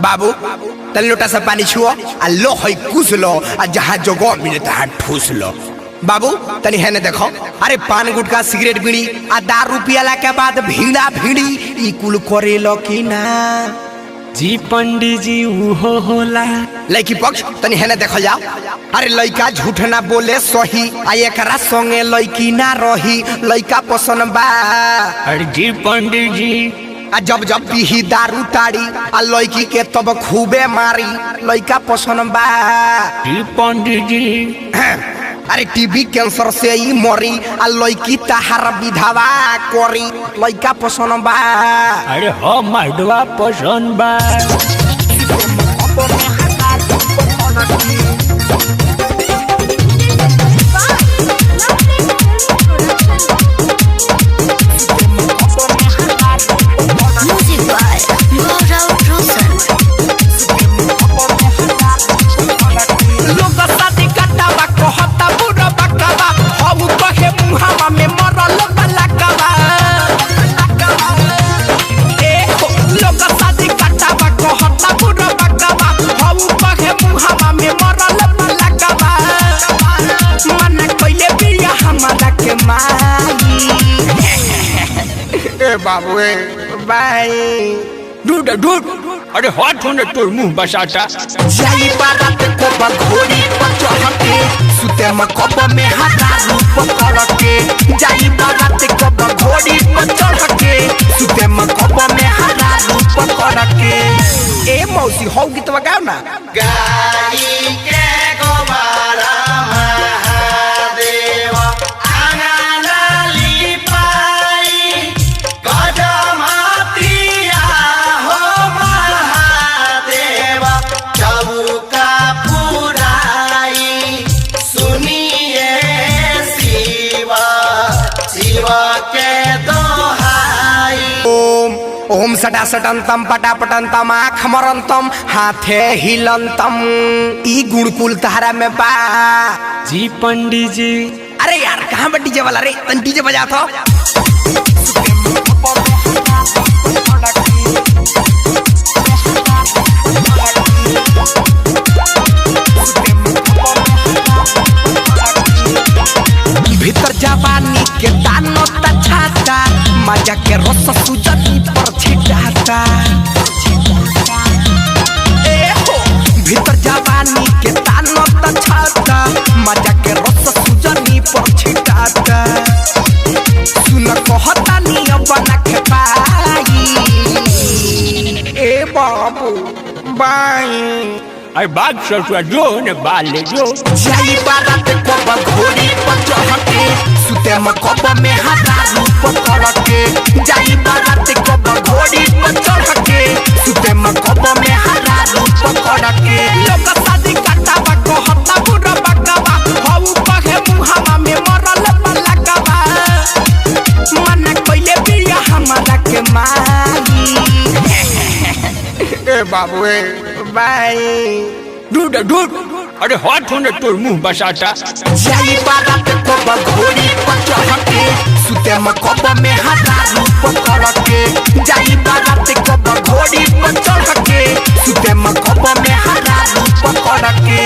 बाबू तन लोटा से पानी छुओ आ लो है कुछ लो आ जहाँ जगह मिले तहाँ ठूस लो। बाबू तनी है ने देखो, अरे पान गुटका सिगरेट बीड़ी आ दारू पियाला के बाद भीड़ा भीड़ी ई कुल करे लो कि ना? जी पंडित जी उहो होला। लड़की पक्ष तनी है ने देखो जाओ, अरे लड़का झूठ ना बोले सही आ एकरा संगे लड़की ना रही, लड़का पसंद बा। अरे जी पंडित जी आ जब जब पीही दारू ताड़ी आ लड़की के तब खूबे मारी, लड़का पसंद बा। जी पंडित जी अरे टीबी कैंसर से ही मरी आ लड़की तहार विधवा करी, लड़का पसंद बा। अरे हो मर्दवा पसंद बा। बाबू बाई ढूंढ ढूंढ, अरे हाथ होने तोर मुंह बसाता। जाई बारात को बघोड़ी पर चढ़ के, सुते में कब में हरा रूप कर के। जाई बारात को बघोड़ी पर चढ़ के, सुते में कब में हरा रूप कर के। ए मौसी हो गीत गाओ ना। गाई के गोबारा महादेव आंगन लिपाई, गजमातिया हो महादेव चौका पुराई। सुनिए शिव शिव के दोहाई। ओम ओम सटा सटंतम पटा पटंतम आँख मरंतम हाथे हिलंतम, ई गुणकुल तहरा में बा। जी पंडित जी अरे यार कहाँ बा डीजे वाला रे, तन डीजे बजा तो। भीतर जवानी के दानो तछाता, मजा के रस सुजनी पर छिटाता। ए हो भीतर जवानी के दानो तछाता, मजा के रस सुजनी पर छिटाता। सुन कहता निया बना के पाई, ए बाबू बाई। अरे बाग ससुआ जो ने बाले जो। जाई बारात को बघोड़ी पर चढ़ के, सुते में कब में हरा रूप कर के। जाई बारात को बघोड़ी पर चढ़ के, सुते में कब में हरा रूप कर के। लोग शादी काटावा कहता बुरा बकवा, हऊ कहे मुहावा में मरल पलकवा। मन कइले बिया हमारा के माई। ए बाबू ए बाई ढूंढ ढूंढ, अरे हाथ होने तोर मुंह बसाता। जाई बारात को बघोड़ी पर चढ़ के, सुते में कब में हरा रूप कर के। जाई बारात को बघोड़ी पर चढ़ के, सुते में कब में हरा रूप कर के।